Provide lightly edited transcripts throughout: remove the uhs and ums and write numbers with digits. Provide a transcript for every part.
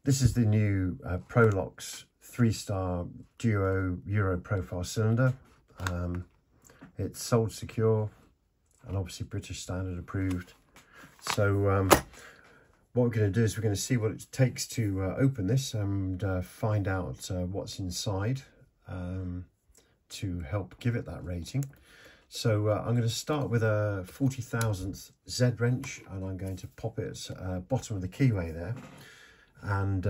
This is the new Prolox 3-star Duo Euro profile cylinder. It's sold secure and obviously British standard approved. So what we're going to do is we're going to see what it takes to open this and find out what's inside to help give it that rating. So I'm going to start with a 40 thousandths Z wrench, and I'm going to pop it bottom of the keyway there. And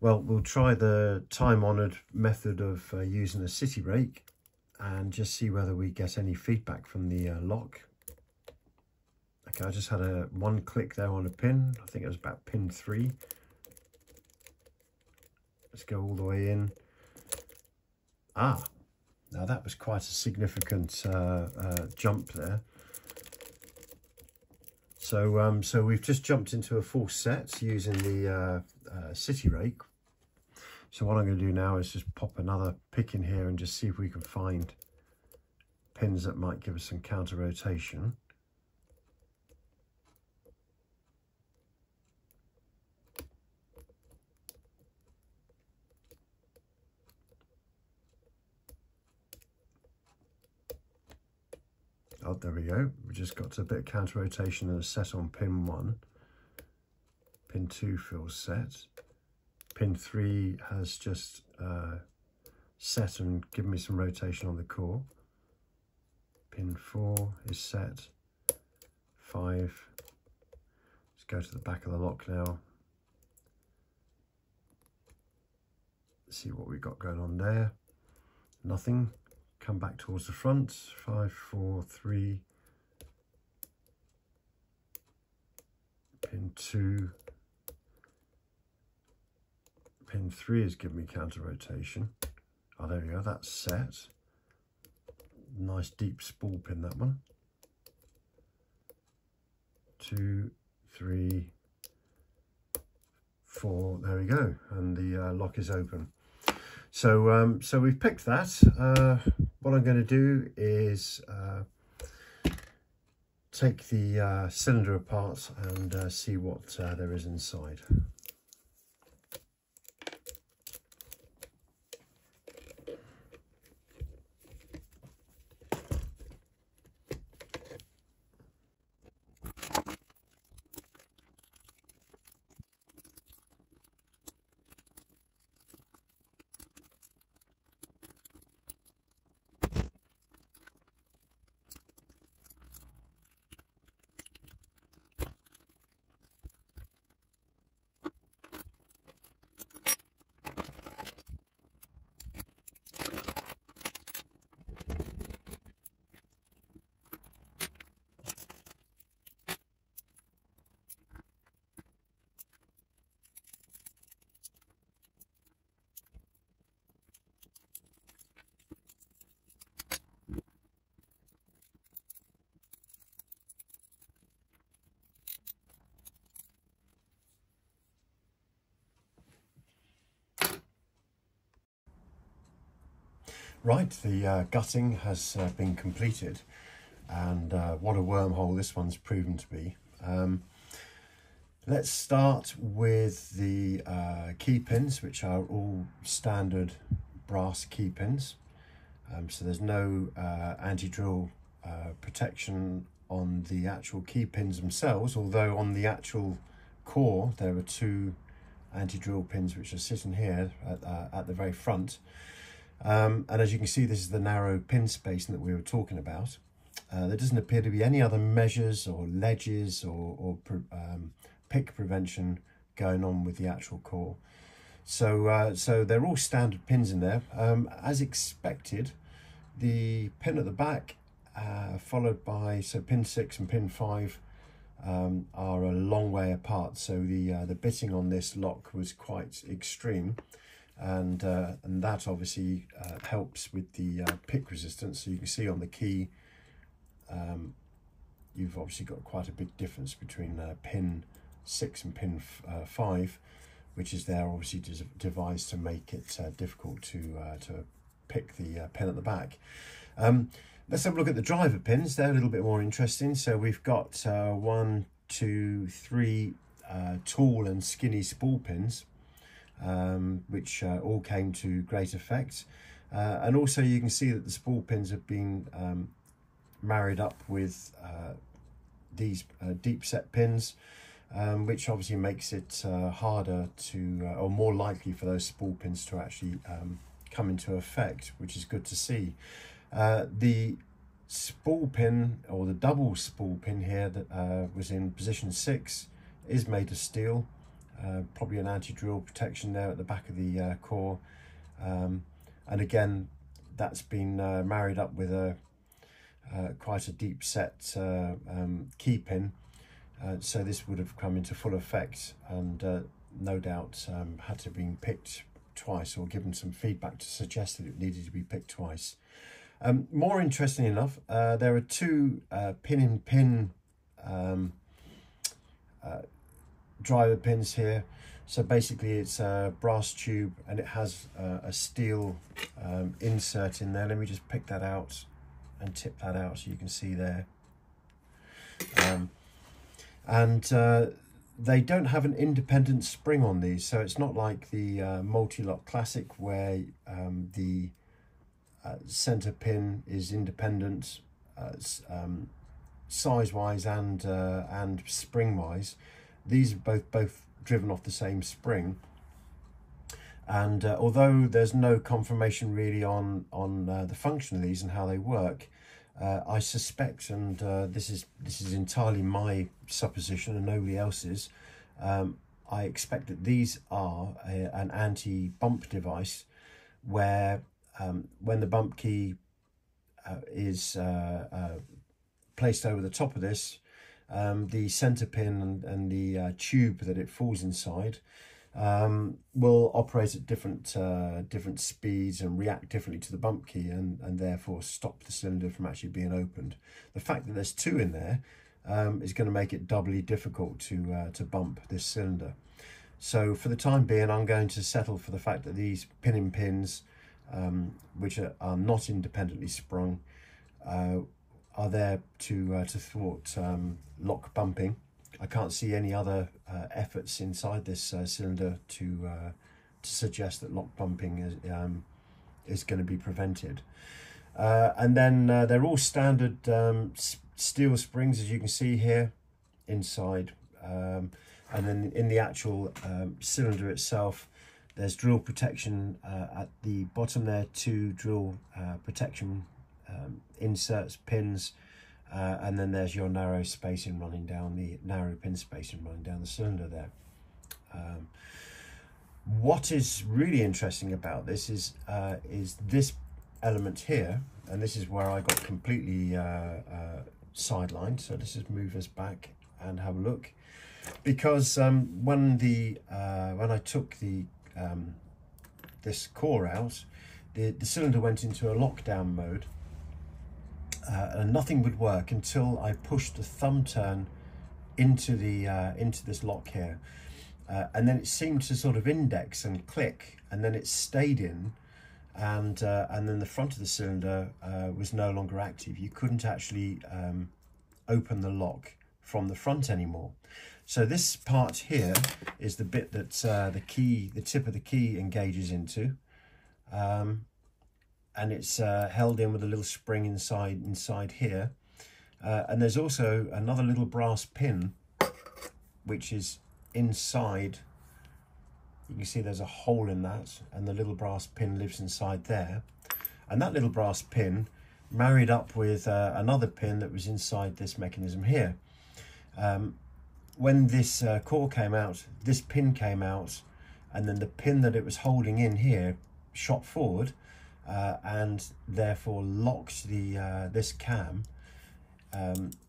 well, we'll try the time-honoured method of using a city rake and just see whether we get any feedback from the lock. Okay, I just had one click there on a pin. I think it was about pin 3. Let's go all the way in. Ah, now that was quite a significant jump there. So we've just jumped into a full set using the city rake. So what I'm going to do now is just pop another pick in here and just see if we can find pins that might give us some counter rotation. Oh, there we go. We just got to a bit of counter rotation and a set on pin 1. Pin 2 feels set. Pin 3 has just set and given me some rotation on the core. Pin 4 is set. 5. Let's go to the back of the lock now. Let's see what we've got going on there. Nothing. Come back towards the front. 5, 4, 3. Pin 2. Pin 3 has given me counter rotation. Oh, there we go. That's set. Nice deep spool pin, that one. 2, 3, 4. There we go. And the lock is open. So so we've picked that. What I'm going to do is take the cylinder apart and see what there is inside. Right, the gutting has been completed, and what a wormhole this one's proven to be. Let's start with the key pins, which are all standard brass key pins. So there's no anti-drill protection on the actual key pins themselves, although on the actual core there are 2 anti-drill pins which are sitting here at the very front. And as you can see, this is the narrow pin spacing that we were talking about. There doesn't appear to be any other measures or ledges or pick prevention going on with the actual core. So so they're all standard pins in there. As expected, the pin at the back, followed by pin 6 and pin 5 are a long way apart. So the bitting on this lock was quite extreme. And that obviously helps with the pick resistance. So you can see on the key, you've obviously got quite a big difference between pin 6 and pin 5, which is there obviously devised to make it difficult to pick the pin at the back. Let's have a look at the driver pins. They're a little bit more interesting. So we've got 1, 2, 3 tall and skinny spool pins, which all came to great effect. And also you can see that the spool pins have been married up with these deep set pins, which obviously makes it harder to, or more likely for those spool pins to actually come into effect, which is good to see. The spool pin, or the double spool pin here that was in position 6, is made of steel, probably an anti-drill protection there at the back of the core, and again that's been married up with a quite a deep set key pin, so this would have come into full effect, and no doubt had to have been picked twice, or given some feedback to suggest that it needed to be picked twice. More interesting enough, there are two pin-in-pin driver pins here. So basically it's a brass tube and it has a steel insert in there. Let me just pick that out and tip that out so you can see there. They don't have an independent spring on these, so it's not like the multi-lock classic where the center pin is independent size-wise and spring-wise. These are both driven off the same spring, and although there's no confirmation really on the function of these and how they work, I suspect, and this is entirely my supposition and nobody else's, I expect that these are an anti-bump device, where when the bump key is placed over the top of this, the center pin and the tube that it falls inside will operate at different speeds and react differently to the bump key, and therefore stop the cylinder from actually being opened. The fact that there's two in there is going to make it doubly difficult to bump this cylinder. So for the time being, I'm going to settle for the fact that these pins, which are not independently sprung, are there to thwart lock bumping. I can't see any other efforts inside this cylinder to suggest that lock bumping is going to be prevented. And then they're all standard steel springs, as you can see here inside. And then in the actual cylinder itself, there's drill protection at the bottom there, two drill protection inserts, pins, and then there's your narrow spacing running down the narrow pin spacing running down the cylinder there. What is really interesting about this is this element here, and this is where I got completely sidelined. So let's just move us back and have a look, because when I took the this core out, the cylinder went into a lockdown mode, and nothing would work until I pushed the thumb turn into this lock here, and then it seemed to sort of index and click, and then it stayed in, and then the front of the cylinder was no longer active. You couldn't actually open the lock from the front anymore. So this part here is the bit that the tip of the key engages into, and it's held in with a little spring inside here, and there's also another little brass pin which is inside. You can see there's a hole in that, and the little brass pin lives inside there, and that little brass pin married up with another pin that was inside this mechanism here. When this core came out, this pin came out, and then the pin that it was holding in here shot forward, and therefore locked this cam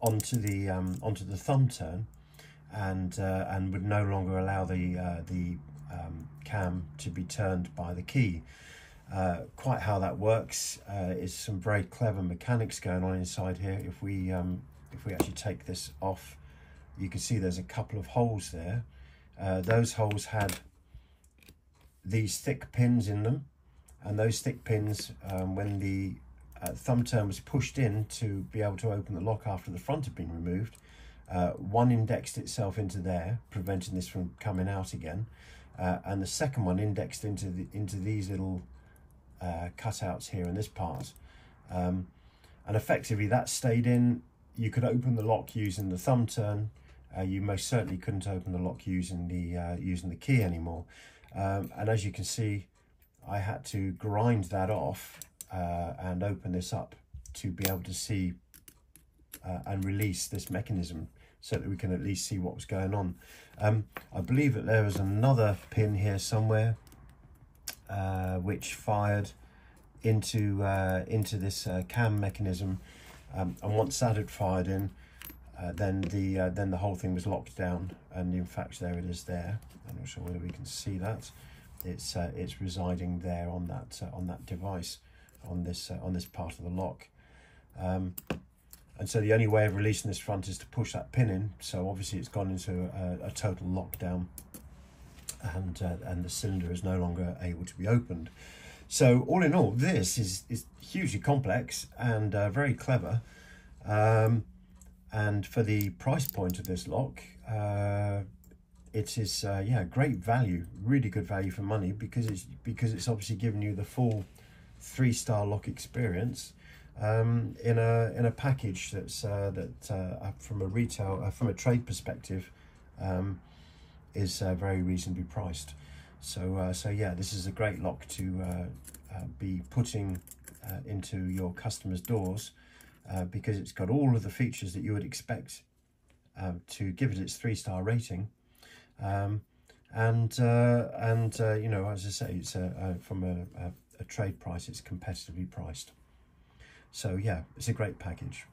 onto the thumb turn, and would no longer allow the cam to be turned by the key. Quite how that works is some very clever mechanics going on inside here. If we actually take this off, you can see there's a couple of holes there. Those holes had these thick pins in them, and those thick pins, when the thumb turn was pushed in to be able to open the lock after the front had been removed, One indexed itself into there, preventing this from coming out again, and the second one indexed into these little cutouts here in this part, and effectively that stayed in. You could open the lock using the thumb turn. You most certainly couldn't open the lock using the key anymore. And as you can see, I had to grind that off and open this up to be able to see and release this mechanism, so that we can at least see what was going on. I believe that there was another pin here somewhere which fired into this cam mechanism, and once that had fired in, then the whole thing was locked down. And in fact, there it is there. I'm not sure whether we can see that. It's residing there on that device, on this part of the lock. And so the only way of releasing this front is to push that pin in. So obviously it's gone into a total lockdown, and the cylinder is no longer able to be opened. So all in all, this is hugely complex and very clever. And for the price point of this lock, it is yeah, great value, really good value for money, because it's obviously giving you the full 3-star lock experience in a package that's from a trade perspective is very reasonably priced. So yeah, this is a great lock to be putting into your customers' doors, because it's got all of the features that you would expect to give it its 3-star rating, and you know, as I say, it's from a trade price, it's competitively priced. So yeah, it's a great package.